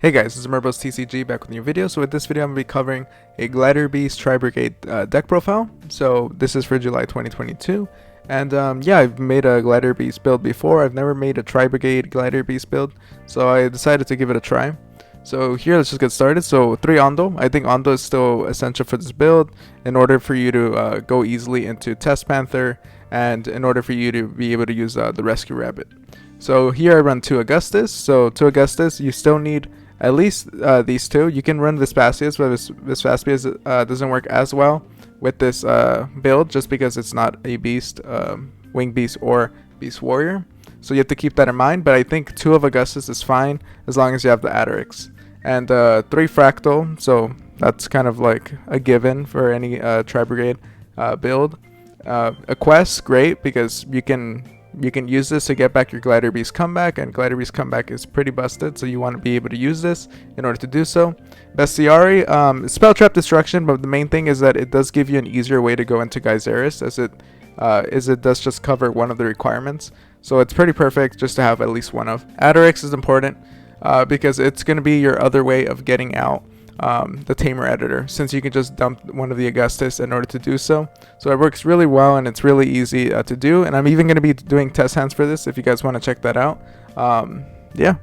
Hey guys, this is Merbos TCG back with a new video. So with this video I'm going to be covering a Gladiator Beast TRI-BRIGADE deck profile. So this is for July 2022. And yeah, I've made a Gladiator Beast build before. I've never made a TRI-BRIGADE Gladiator Beast build. So I decided to give it a try. So here, let's just get started. So 3 Ondo. I think Ondo is still essential for this build in order for you to go easily into Test Panther and in order for you to be able to use the Rescue Rabbit. So here I run 2 Augustus. So 2 Augustus, you still need at least these 2. You can run Vespasius, but Vespasius doesn't work as well with this build just because it's not a beast, wing beast or beast warrior. So you have to keep that in mind, but I think 2 of Augustus is fine as long as you have the Aderix. And 3 Fractal, so that's kind of like a given for any TRI-BRIGADE build. A quest, great, because you can use this to get back your Gladiator Beast comeback, and Gladiator Beast comeback is pretty busted, so you want to be able to use this in order to do so. Bestiari, Spell Trap Destruction, but the main thing is that it does give you an easier way to go into Geyseris, as it does just cover one of the requirements. So it's pretty perfect just to have at least one of. Aderix is important because it's going to be your other way of getting out the Tamer Editor, since you can just dump one of the Augustus in order to do so. So it works really well and it's really easy to do, and I'm even going to be doing test hands for this if you guys want to check that out. Yeah,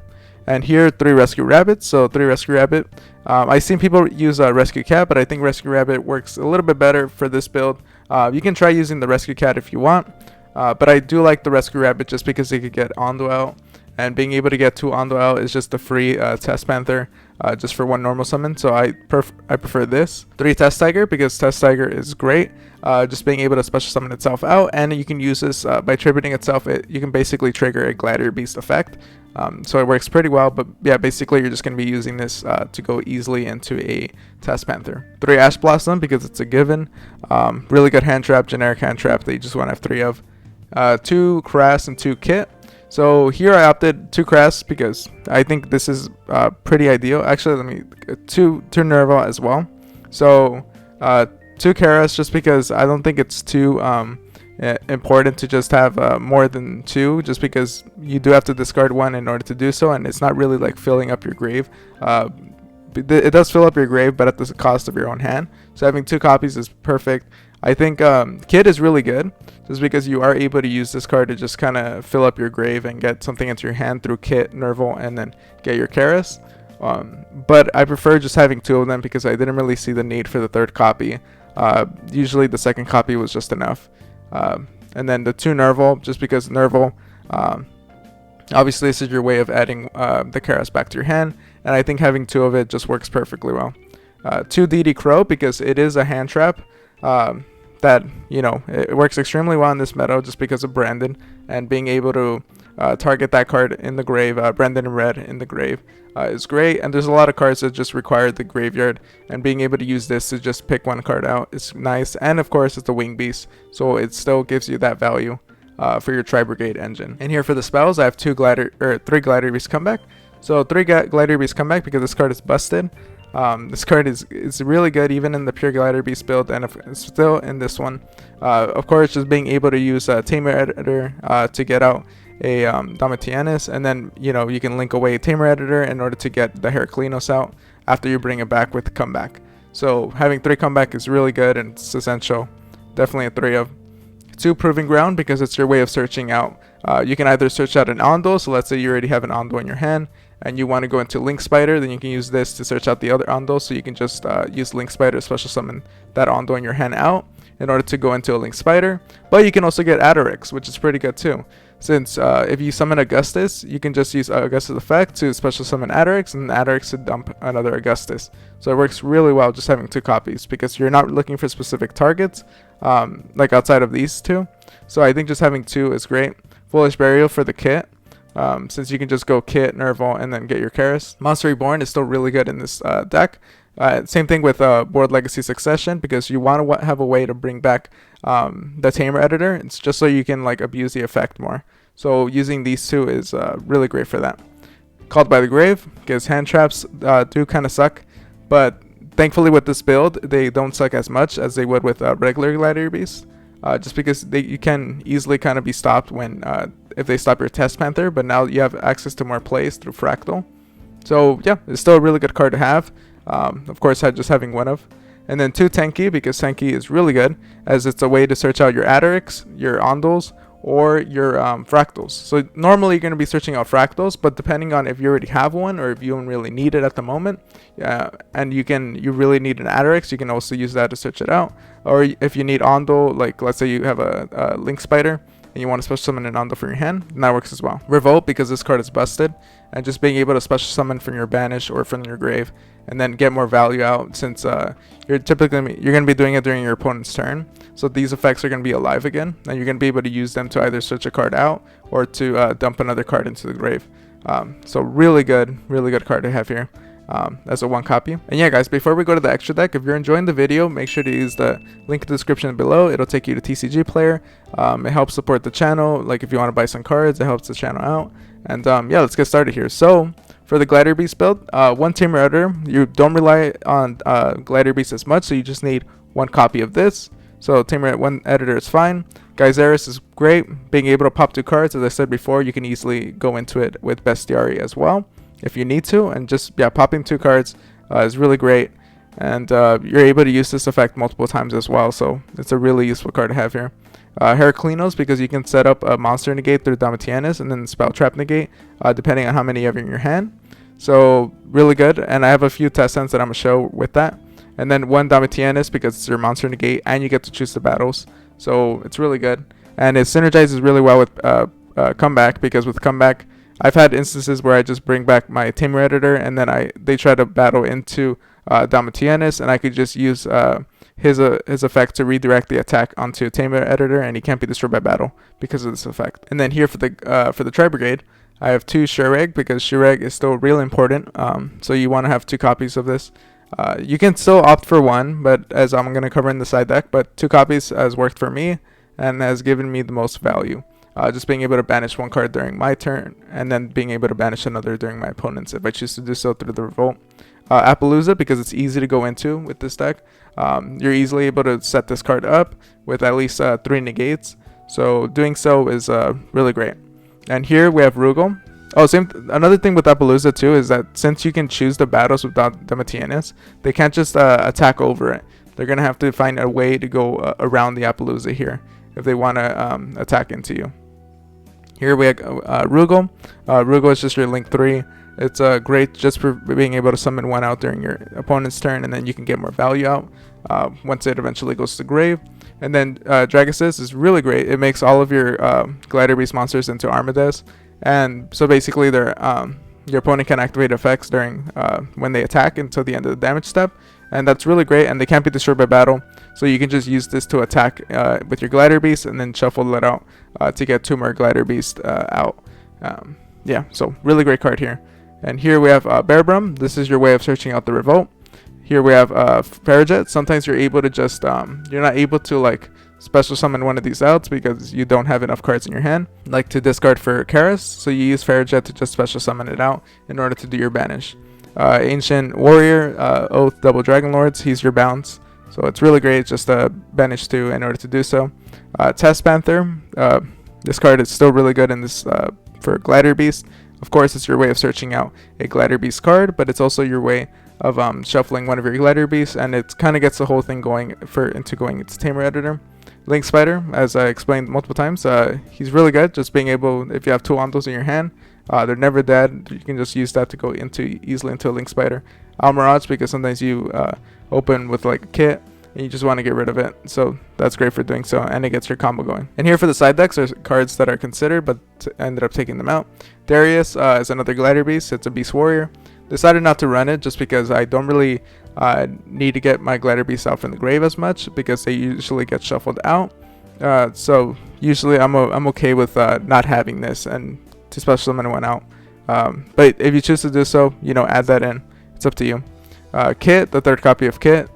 and here 3 Rescue Rabbits. So 3 Rescue Rabbit. I've seen people use Rescue Cat, but I think Rescue Rabbit works a little bit better for this build. You can try using the Rescue Cat if you want, but I do like the Rescue Rabbit just because they could get Ondo out. And being able to get 2 Ondo out is just a free Test Panther just for 1 normal summon. So I prefer this. 3 Test Tiger, because Test Tiger is great. Just being able to special summon itself out. And you can use this by tributing itself. You can basically trigger a Gladiator Beast effect. So it works pretty well. But yeah, basically you're just going to be using this to go easily into a Test Panther. 3 Ash Blossom, because it's a given. Really good hand trap, generic hand trap that you just want to have 3 of. 2 Crass and 2 Kit. So here I opted 2 Crass because I think this is pretty ideal. Actually, let me 2 Nerval as well. So 2 Karas, just because I don't think it's too important to just have more than 2, just because you do have to discard 1 in order to do so, and it's not really like filling up your grave. It does fill up your grave, but at the cost of your own hand. So having 2 copies is perfect. I think Kid is really good, just because you are able to use this card to just kind of fill up your grave and get something into your hand through Kit, Nerval, and then get your Karas. But I prefer just having 2 of them because I didn't really see the need for the 3rd copy. Usually the 2nd copy was just enough. And then the 2 Nerval, just because Nerval, obviously this is your way of adding the Karas back to your hand, and I think having 2 of it just works perfectly well. 2 DD Crow, because it is a hand trap. That, you know, it works extremely well in this meta just because of Brandon, and being able to target that card in the grave, Brandon in red in the grave, is great. And there's a lot of cards that just require the graveyard, and being able to use this to just pick 1 card out is nice. And of course it's a wing beast, so it still gives you that value for your TRI-BRIGADE engine. And here for the spells, I have 3 Gladiator Beast comeback. So 3 Gladiator Beast comeback because this card is busted. This card is really good even in the pure Gladiator Beast build, and still in this one. Of course, just being able to use Tamer Editor to get out a Domitianus, and then, you know, you can link away Tamer Editor in order to get the Heraclinos out after you bring it back with comeback. So having 3 comeback is really good, and it's essential. Definitely a 3 of. 2 Proving Ground, because it's your way of searching out. You can either search out an Ondo, so let's say you already have an Ondo in your hand and you want to go into Link Spider, then you can use this to search out the other Ondo, so you can just use Link Spider to special summon that Ondo in your hand out in order to go into a Link Spider. But you can also get Aderix, which is pretty good too, since if you summon Augustus, you can just use Augustus effect to special summon Aderix, and Aderix to dump another Augustus. So it works really well just having 2 copies, because you're not looking for specific targets like outside of these 2. So I think just having 2 is great. Foolish Burial for the Kit, since you can just go Kit, Nerval, and then get your Karas. Monster Reborn is still really good in this deck. Same thing with Board Legacy Succession, because you want to have a way to bring back the Tamer Editor. It's just so you can like abuse the effect more. So using these 2 is really great for that. Called by the Grave, because hand traps do kind of suck, but thankfully with this build they don't suck as much as they would with regular Gladiator Beasts. Just because you can easily kind of be stopped when if they stop your Test Panther, but now you have access to more plays through Fractal. So yeah, it's still a really good card to have. Of course, just having one of. And then 2 Tenki, because Tenki is really good, as it's a way to search out your Adderix, your Onduels, or your fractals. So normally you're going to be searching out fractals, but depending on if you already have one or if you don't really need it at the moment, and you really need an Adderix, you can also use that to search it out. Or if you need Onduel, like let's say you have a Link Spider and you want to special summon an Onduel from your hand, and that works as well. Revolt, because this card is busted, and just being able to special summon from your banish or from your grave, and then get more value out, since you're going to be doing it during your opponent's turn. So these effects are going to be alive again, and you're going to be able to use them to either search a card out or to dump another card into the grave. So really good card to have here. As a 1 copy. And yeah guys, before we go to the extra deck, if you're enjoying the video, make sure to use the link in the description below. It'll take you to TCG Player. It helps support the channel. Like if you want to buy some cards, it helps the channel out. And yeah, let's get started here. So for the Gladiator Beast build, 1 Tamer Editor. You don't rely on Gladiator Beast as much, so you just need 1 copy of this. So Tamer 1 Editor is fine. Geyseris is great. Being able to pop 2 cards, as I said before, you can easily go into it with Bestiary as well if you need to, and just popping 2 cards is really great, and you're able to use this effect multiple times as well, so it's a really useful card to have here. Heraclinos, because you can set up a monster negate through Damatianus and then spell trap negate, depending on how many you have in your hand. So really good, and I have a few test sets that I'm gonna show with that. And then 1 Damatianus, because it's your monster negate and you get to choose the battles, so it's really good. And it synergizes really well with comeback, because with comeback I've had instances where I just bring back my Tamer Editor, and then they try to battle into Damatianus, and I could just use his effect to redirect the attack onto Tamer Editor, and he can't be destroyed by battle because of this effect. And then here for the Tri-Brigade, I have 2 Shureg, because Shureg is still really important. So you want to have 2 copies of this. You can still opt for 1, but as I'm going to cover in the side deck, but 2 copies has worked for me and has given me the most value. Just being able to banish 1 card during my turn, and then being able to banish another during my opponent's if I choose to do so through the Revolt. Appaloosa, because it's easy to go into with this deck. You're easily able to set this card up with at least 3 negates, so doing so is really great. And here we have Rugal. Oh, another thing with Appaloosa too is that since you can choose the battles with Damatianus, they can't just attack over it. They're going to have to find a way to go around the Appaloosa here if they want to attack into you. Here we have Rugal. Rugal is just your Link 3. It's great just for being able to summon 1 out during your opponent's turn, and then you can get more value out once it eventually goes to grave. And then Dragosis is really great. It makes all of your Gladiator Beast monsters into Armades, and so basically your opponent can activate effects during when they attack until the end of the damage step, and that's really great, and they can't be destroyed by battle, so you can just use this to attack with your Gladiator Beast and then shuffle it out to get 2 more Gladiator Beast out. Yeah, so really great card here. And here we have Bearbrum. This is your way of searching out the Revolt. Here we have Parajet. Sometimes you're able to just you're not able to like special summon one of these outs because you don't have enough cards in your hand, like to discard for Karas, so you use Parajet to just special summon it out in order to do your banish. Ancient Warrior, Oath, Double Dragon Lords, he's your bounce, so it's really great just to banish 2 in order to do so. Test Panther, this card is still really good in this for Gladiator Beast. Of course, it's your way of searching out a Gladiator Beast card, but it's also your way of shuffling one of your Gladiator Beasts, and it kind of gets the whole thing going into Tamer Editor. Link Spider, as I explained multiple times, he's really good, just being able, if you have 2 Onduels in your hand, they're never dead, you can just use that to go easily into a Link Spider. Almirage, because sometimes you open with like a kit, and you just want to get rid of it, so that's great for doing so, and it gets your combo going. And here for the side decks are cards that are considered, but ended up taking them out. Darius is another Gladiator Beast, it's a Beast Warrior. Decided not to run it just because I don't really need to get my Gladiator Beasts out from the grave as much, because they usually get shuffled out. So usually I'm okay with not having this and to special summon 1 out. But if you choose to do so, add that in. It's up to you. Kit, the 3rd copy of Kit.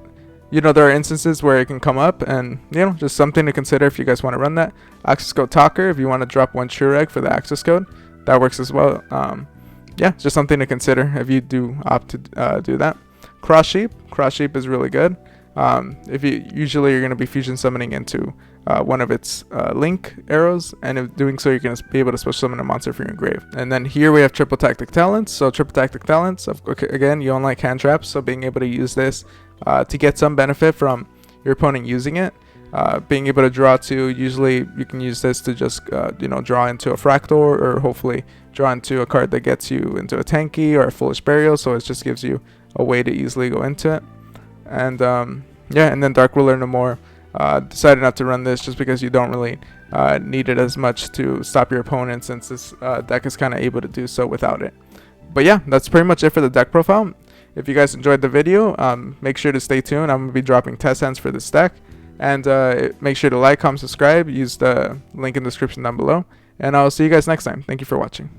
There are instances where it can come up, and just something to consider if you guys want to run that. Access Code Talker, if you want to drop 1 Shureg for the access code, that works as well. Yeah, just something to consider if you do opt to do that. Cross Sheep is really good. If you usually you're going to be fusion summoning into one of its link arrows, and if doing so, you're going to be able to special summon a monster from your grave. And then here we have triple tactic talents. So triple tactic talents, again, you unlike hand traps, so being able to use this to get some benefit from your opponent using it. Being able to draw to, usually you can use this to just draw into a fractal, or hopefully draw into a card that gets you into a tanky or a foolish burial, so it just gives you a way to easily go into it. And yeah, and then Dark Ruler no more. Decided not to run this just because you don't really need it as much to stop your opponent, since this deck is kind of able to do so without it. But yeah, that's pretty much it for the deck profile. If you guys enjoyed the video, make sure to stay tuned. I'm going to be dropping test hands for this deck. And make sure to like, comment, subscribe, use the link in the description down below. And I'll see you guys next time. Thank you for watching.